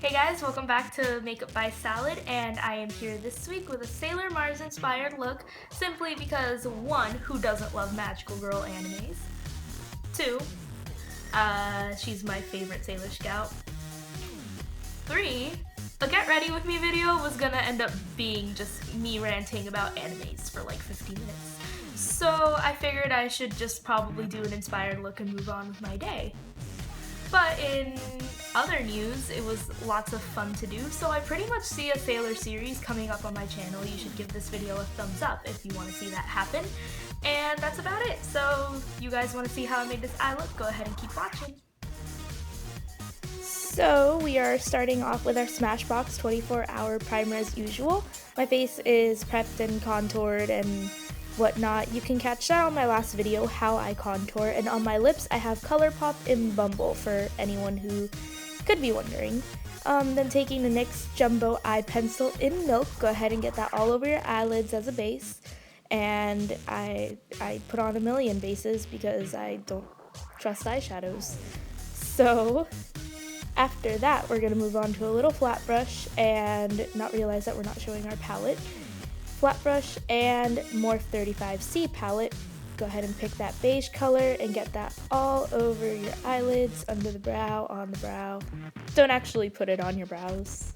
Hey guys, welcome back to Makeup by Salad, and I am here this week with a Sailor Mars inspired look simply because 1, who doesn't love magical girl animes? 2, she's my favorite Sailor Scout. 3, a get ready with me video was gonna end up being just me ranting about animes for like 15 minutes. So I figured I should just probably do an inspired look and move on with my day. But in other news, it was lots of fun to do, so I pretty much see a Sailor series coming up on my channel. You should give this video a thumbs up if you want to see that happen. And that's about it. So you guys want to see how I made this eye look? Go ahead and keep watching. So we are starting off with our Smashbox 24-hour primer as usual. My face is prepped and contoured and whatnot. You can catch that on my last video, how I contour, and on my lips I have ColourPop in Bumble for anyone who could be wondering. Then taking the NYX Jumbo Eye Pencil in Milk, go ahead and get that all over your eyelids as a base, and I put on a million bases because I don't trust eyeshadows. So after that we're going to move on to a little flat brush and not realize that we're not showing our palette. Flat brush and Morph 35C palette. Go ahead and pick that beige color and get that all over your eyelids, under the brow, on the brow. Don't actually put it on your brows.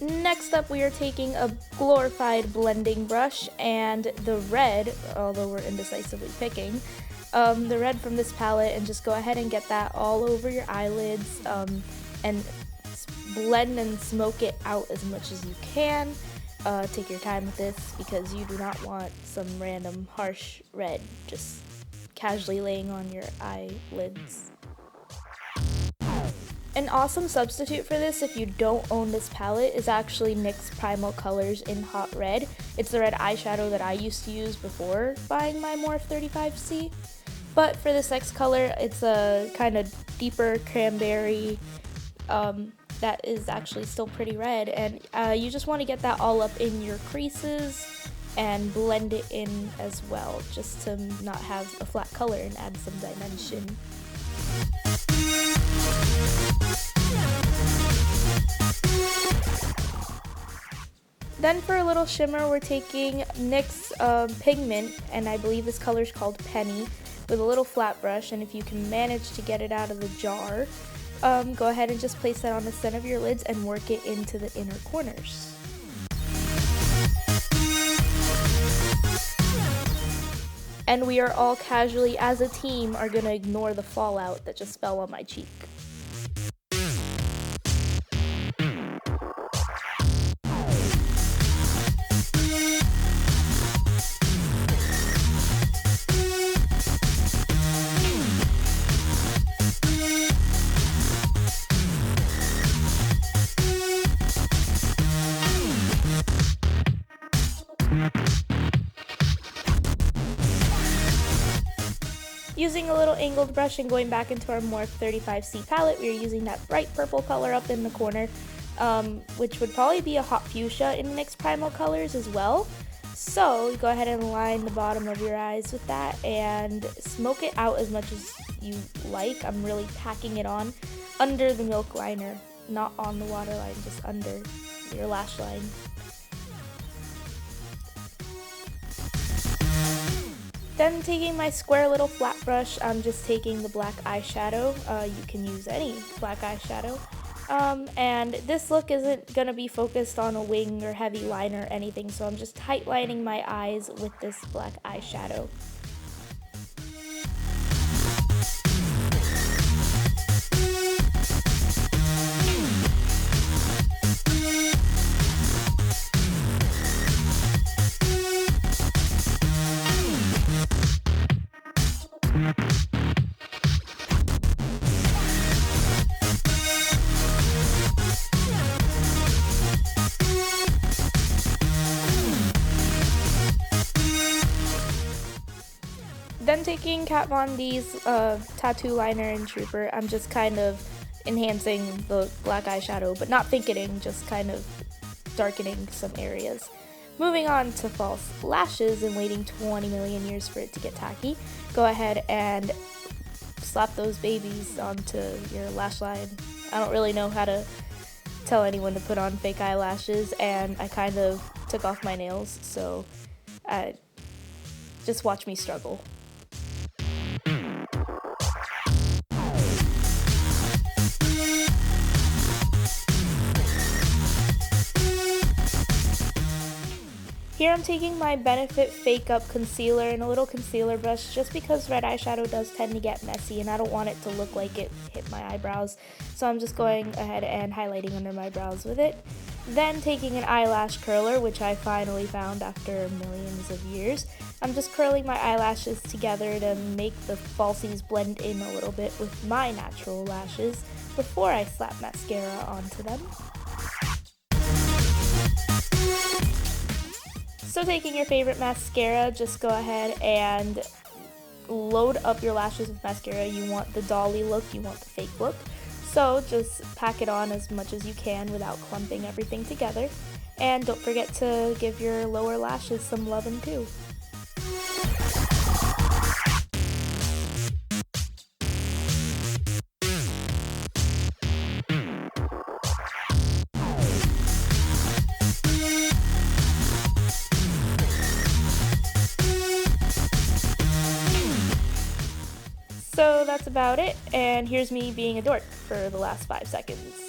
Next up, we are taking a glorified blending brush and the red, although we're indecisively picking, the red from this palette, and just go ahead and get that all over your eyelids and blend and smoke it out as much as you can. Take your time with this because you do not want some random harsh red just casually laying on your eyelids. An awesome substitute for this, if you don't own this palette, is actually NYX Primal Colors in Hot Red. It's the red eyeshadow that I used to use before buying my Morph 35C. But for this next color, it's a kind of deeper cranberry that is actually still pretty red. And you just want to get that all up in your creases and blend it in as well, just to not have a flat color and add some dimension. Then for a little shimmer, we're taking NYX Pigment, and I believe this color is called Penny, with a little flat brush, and if you can manage to get it out of the jar, go ahead and just place that on the center of your lids and work it into the inner corners. And we are all casually, as a team, are going to ignore the fallout that just fell on my cheek. Using a little angled brush and going back into our Morph 35C palette, we are using that bright purple color up in the corner, which would probably be a hot fuchsia in NYX Primal Colors as well. So go ahead and line the bottom of your eyes with that and smoke it out as much as you like. I'm really packing it on under the milk liner, not on the waterline, just under your lash line. Then taking my square little flat brush, I'm just taking the black eyeshadow. You can use any black eyeshadow. And this look isn't going to be focused on a wing or heavy line or anything, so I'm just tight lining my eyes with this black eyeshadow. taking Kat Von D's tattoo liner and trooper, I'm just kind of enhancing the black eyeshadow, but not thickening, just kind of darkening some areas. Moving on to false lashes and waiting 20 million years for it to get tacky, go ahead and slap those babies onto your lash line. I don't really know how to tell anyone to put on fake eyelashes, and I kind of took off my nails, so just watch me struggle. Here I'm taking my Benefit Fake Up Concealer and a little concealer brush just because red eyeshadow does tend to get messy and I don't want it to look like it hit my eyebrows. So I'm just going ahead and highlighting under my brows with it. Then taking an eyelash curler, which I finally found after millions of years. I'm just curling my eyelashes together to make the falsies blend in a little bit with my natural lashes before I slap mascara onto them. So taking your favorite mascara, just go ahead and load up your lashes with mascara. You want the dolly look, you want the fake look. So just pack it on as much as you can without clumping everything together. And don't forget to give your lower lashes some loving too. So that's about it, and here's me being a dork for the last 5 seconds.